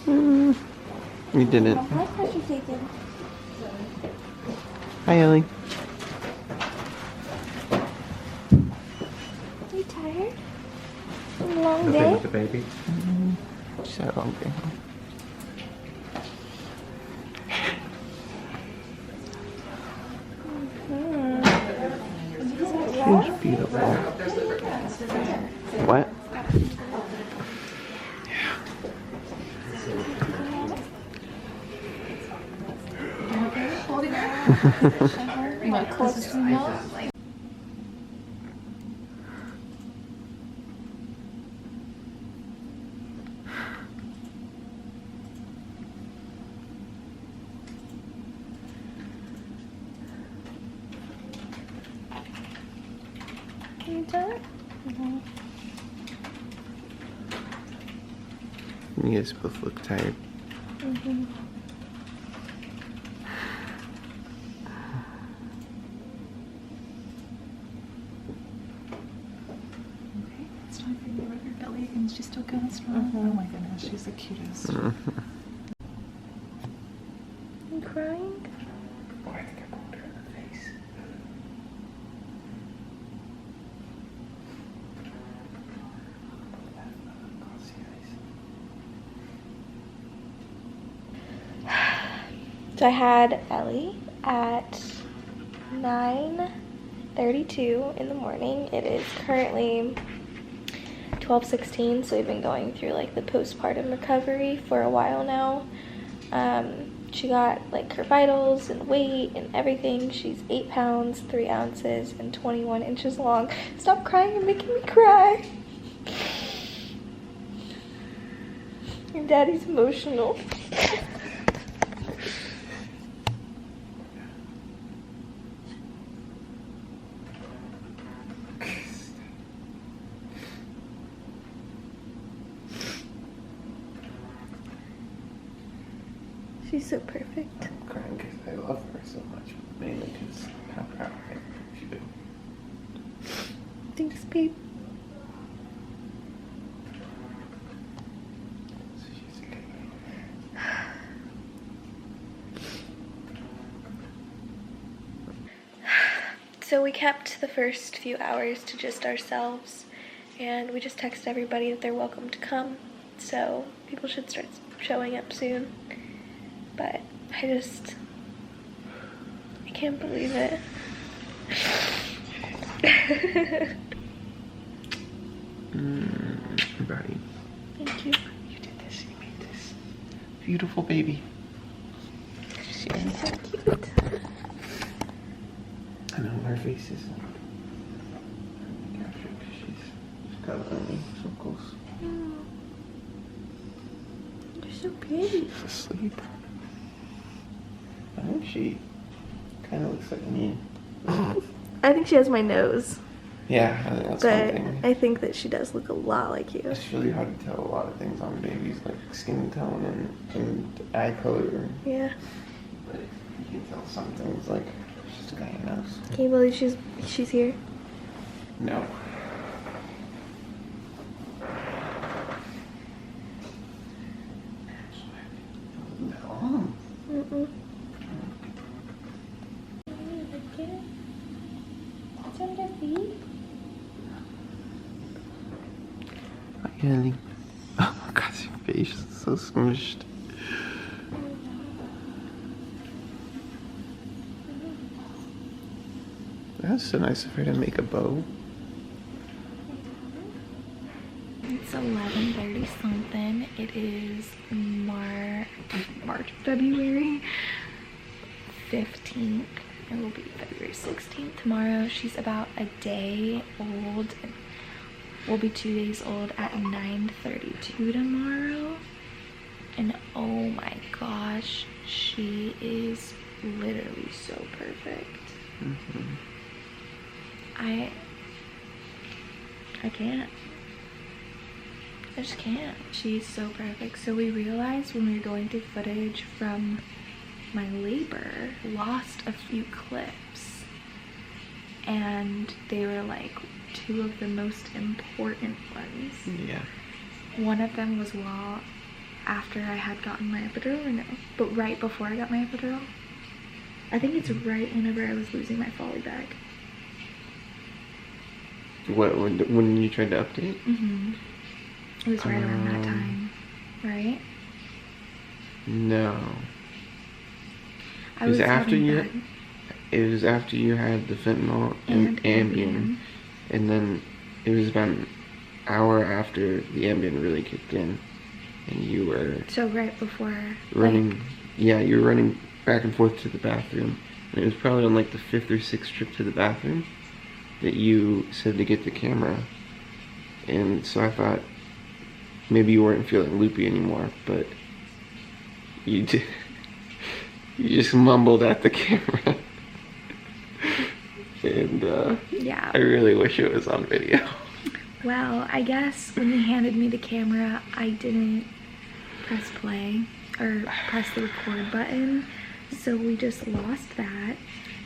You didn't. My pressure taken. Hi, Ellie. Are you tired? A long Okay day? with the baby? She's had a long day. She's beautiful. What? You tired? You guys both look tired. It's time for you to rub your belly, and she's still going strong. Oh my goodness, she's the cutest. You crying? Boy, I think I poked her in the face. So I had Ellie at 9:32 in the morning. It is currently 12:16, so we've been going through like the postpartum recovery for a while now. She got like her vitals and weight and everything. She's 8 pounds, 3 ounces, and 21 inches long. Stop crying, you're making me cry. Your daddy's emotional. She's so perfect. I'm crying because I love her so much, mainly because how proud I am of you. Thanks, babe. So she's a good lady. So we kept the first few hours to just ourselves, and we just texted everybody that they're welcome to come. So people should start showing up soon. But I can't believe it. Buddy. Thank you. You did this, you made this. Beautiful baby. She's so cute. I know her face is like captured because she's cuddling me so close. You're so pretty. She's asleep. I think she kind of looks like me. I think she has my nose, Yeah, I think that's one but thing. I think that she does look a lot like you. It's really hard to tell a lot of things on babies, like skin tone and eye color. Yeah. But you can tell some things, like she's got a nose. Can you believe she's here? No. No. Mm-mm. Hi, Ellie. Oh my god, your face is so smushed. That's so nice of her to make a bow. It's 11:30 something. It is February 15th. It will be February 16th tomorrow. She's about a day old. Will be 2 days old at 9:32 tomorrow. And oh my gosh, she is literally so perfect. I can't. I just can't. She's so perfect. So we realized when we were going through footage from my labor, lost a few clips, and they were like 2 of the most important ones. Yeah. One of them was while after I had gotten my epidural or no? But right before I got my epidural? I think it's right whenever I was losing my folly bag. What, when you tried to update? Mm-hmm. It was right around that time, right? No. I was after having you. bad. It was after you had the fentanyl and Ambien, and then it was about an hour after the Ambien really kicked in, and you were So right before running. like, Yeah, you were running back and forth to the bathroom, and it was probably on like the 5th or 6th trip to the bathroom that you said to get the camera, and so I thought maybe you weren't feeling loopy anymore, but you did. You just mumbled at the camera. And yeah. I really wish it was on video. Well, I guess when he handed me the camera, I didn't press play or press the record button, so we just lost that.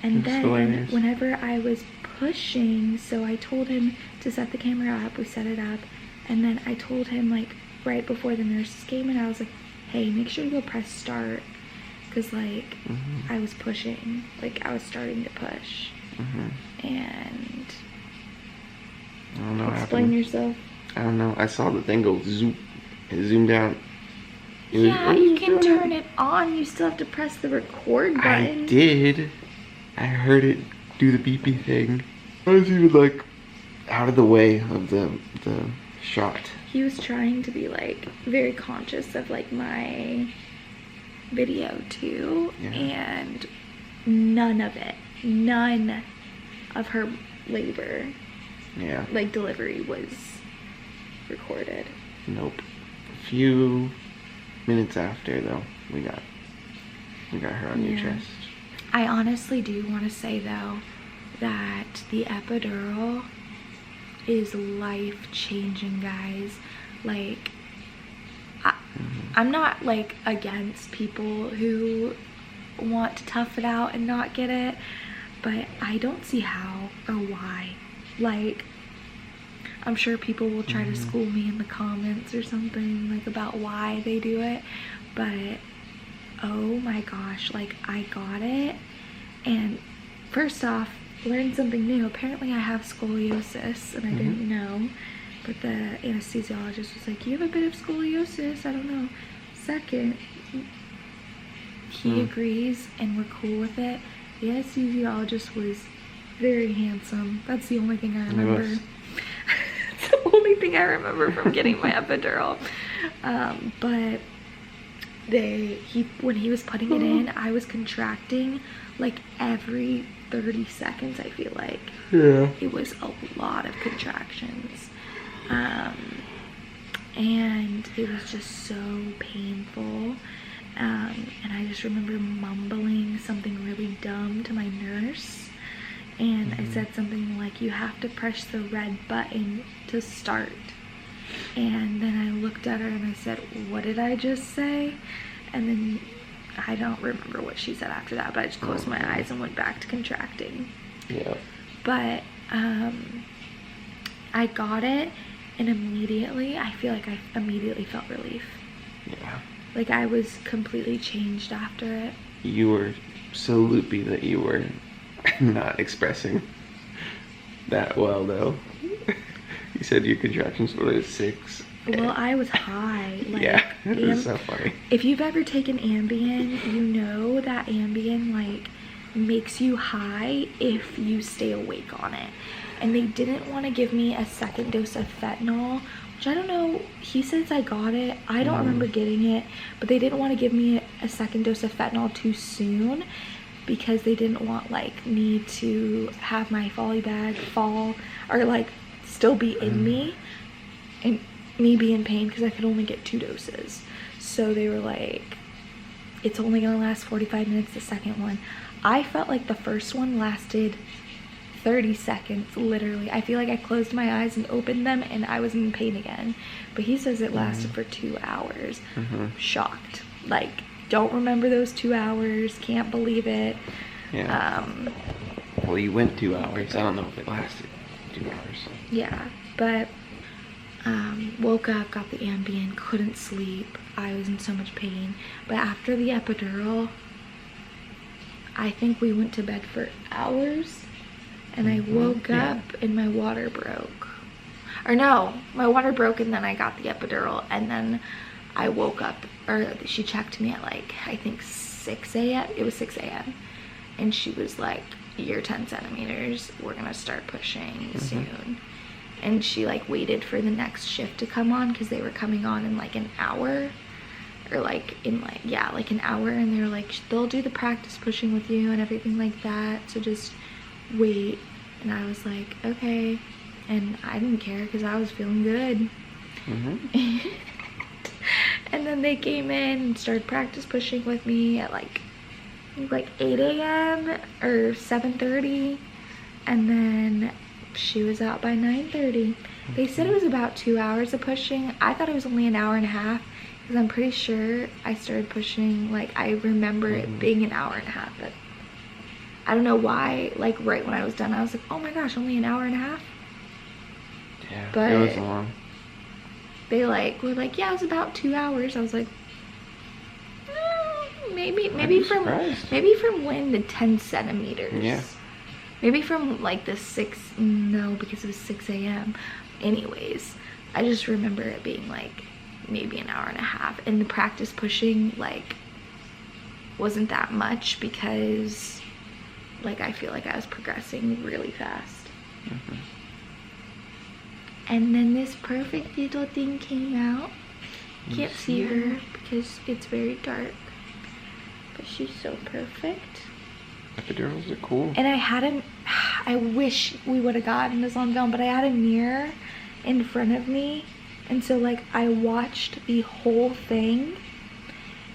And That's then hilarious. whenever I was pushing, so I told him to set the camera up, we set it up, and then I told him like right before the nurses came in, I was like, hey, make sure you go press start, because like I was pushing, like I was starting to push. And I don't know what explain happened. yourself. I don't know. I saw the thing go zoom. It zoomed out. Yeah, you can turn it on. You still have to press the record button. I did. I heard it do the beepy thing. I was even like out of the way of the shot. He was trying to be like very conscious of like my video too, Yeah. and none of her labor, Yeah. like delivery, was recorded. Nope. A few minutes after though, we got her on your Yeah. chest. I honestly do want to say though that the epidural is life-changing, guys. Like, I'm not like against people who want to tough it out and not get it, but I don't see how or why. Like, I'm sure people will try to school me in the comments or something like about why they do it, but oh my gosh, like I got it, and first off, learned something new. Apparently I have scoliosis and I didn't know, but the anesthesiologist was like, you have a bit of scoliosis, I don't know. Second, he agrees and we're cool with it. The anesthesiologist was very handsome. That's the only thing I remember. It's the only thing I remember from getting my epidural. But when he was putting it in, I was contracting like every 30 seconds, I feel like. Yeah. It was a lot of contractions. And it was just so painful. And I just remember mumbling something really dumb to my nurse. And I said something like, you have to press the red button to start. And then I looked at her and I said, what did I just say? And then I don't remember what she said after that, but I just closed my eyes and went back to contracting. Yeah. But I got it, and immediately, I feel like I immediately felt relief. Yeah. Like I was completely changed after it. You were so loopy that you were not expressing that well, though. You said your contractions were 6. Well, I was high. Like, Yeah, it was so funny. If you've ever taken Ambien, you know that Ambien like makes you high if you stay awake on it. And they didn't want to give me a second dose of fentanyl, which I don't know. He says I got it. I don't remember getting it, but they didn't want to give me a second dose of fentanyl too soon because they didn't want like me to have my folly bag fall or like still be in me and me be in pain because I could only get 2 doses. So they were like, it's only gonna last 45 minutes, the second one. I felt like the first one lasted 30 seconds, literally. I feel like I closed my eyes and opened them and I was in pain again. But he says it lasted for 2 hours. Shocked. Like, don't remember those 2 hours, can't believe it. Yeah. Well, you went 2 hours. I don't know if it lasted 2 hours. Yeah, but Woke up, got the Ambien, couldn't sleep. I was in so much pain. But after the epidural, I think we went to bed for hours, and I woke up and my water broke. Or no, my water broke and then I got the epidural, and then I woke up, or she checked me at like, I think 6 a.m. It was 6 a.m. And she was like, you're 10 centimeters. We're gonna start pushing soon. And she like waited for the next shift to come on because they were coming on in like an hour. Or like in like, yeah, like an hour. And they were like, they'll do the practice pushing with you and everything like that. So just wait. And I was like, okay. And I didn't care because I was feeling good. And then they came in and started practice pushing with me at like 8 a.m. or 7:30. And then she was out by 9:30. They said it was about 2 hours of pushing. I thought it was only an hour and a half because I'm pretty sure I started pushing, like I remember it being an hour and a half, but I don't know why, like right when I was done I was like, oh my gosh, only an hour and a half. Yeah, but it was long. They like were like, yeah, it was about 2 hours. I was like, maybe from when the 10 centimeters. Yeah. Maybe from like the 6, no, because it was 6 a.m. Anyways, I just remember it being like maybe an hour and a half. And the practice pushing like wasn't that much because like I feel like I was progressing really fast. And then this perfect little thing came out. Can't see her because it's very dark. But she's so perfect. Epidurals are cool. And I wish we would have gotten this on film, but I had a mirror in front of me. And so like I watched the whole thing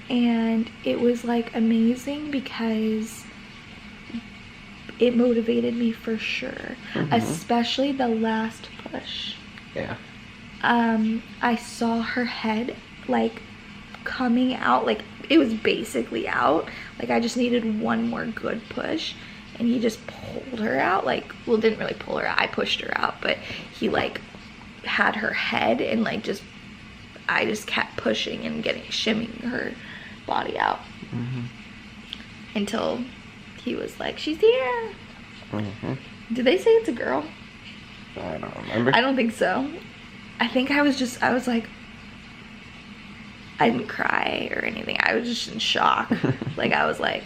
and it was like amazing because it motivated me for sure. Especially the last push. Yeah. I saw her head like coming out, like it was basically out. Like I just needed one more good push and he just pulled her out. Like, well, didn't really pull her out, I pushed her out, but he like had her head and like I just kept pushing and shimming her body out until he was like, she's here. Did they say it's a girl? I don't remember. I don't think so. I think I was like, I didn't cry or anything. I was just in shock. Like I was like,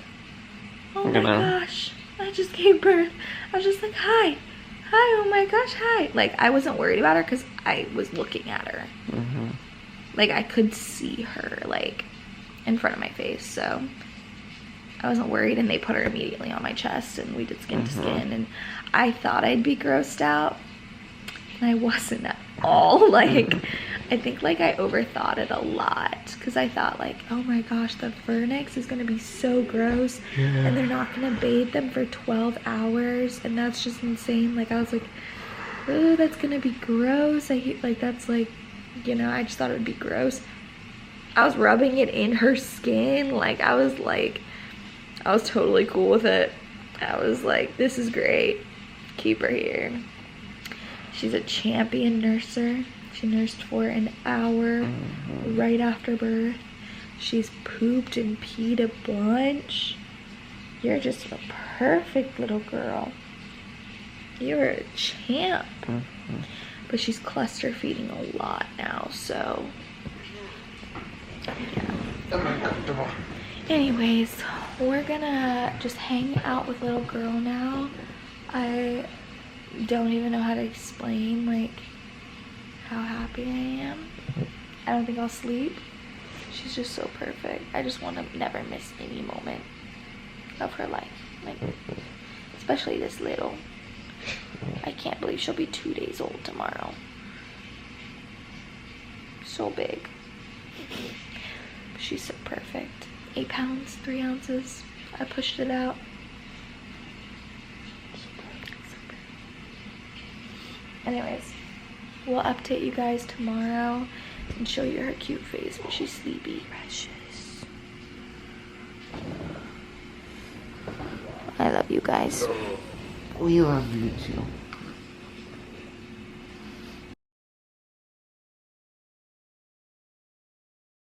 oh my gosh, I just gave birth. I was just like, hi, oh my gosh, hi. Like I wasn't worried about her because I was looking at her. Like I could see her like in front of my face, so I wasn't worried. And they put her immediately on my chest and we did skin to skin, and I thought I'd be grossed out and I wasn't at all. Like I think like I overthought it a lot because I thought like, oh my gosh, the vernix is gonna be so gross and they're not gonna bathe them for 12 hours and that's just insane. Like I was like, oh, that's gonna be gross. I hate, like that's like, you know, I just thought it would be gross. I was rubbing it in her skin. Like I was totally cool with it. I was like, this is great, keep her here. She's a champion nurser. She nursed for an hour right after birth. She's pooped and peed a bunch. You're just a perfect little girl. You're a champ. But she's cluster feeding a lot now, so yeah. I'm uncomfortable. Anyways, we're gonna just hang out with little girl now. I don't even know how to explain like how happy I am. I don't think I'll sleep. She's just so perfect. I just want to never miss any moment of her life, like especially this little. I can't believe she'll be 2 days old tomorrow. So big. She's so perfect. 8 pounds, 3 ounces. I pushed it out. Anyways, we'll update you guys tomorrow and show you her cute face when she's sleepy. Precious. I love you guys. We love you too.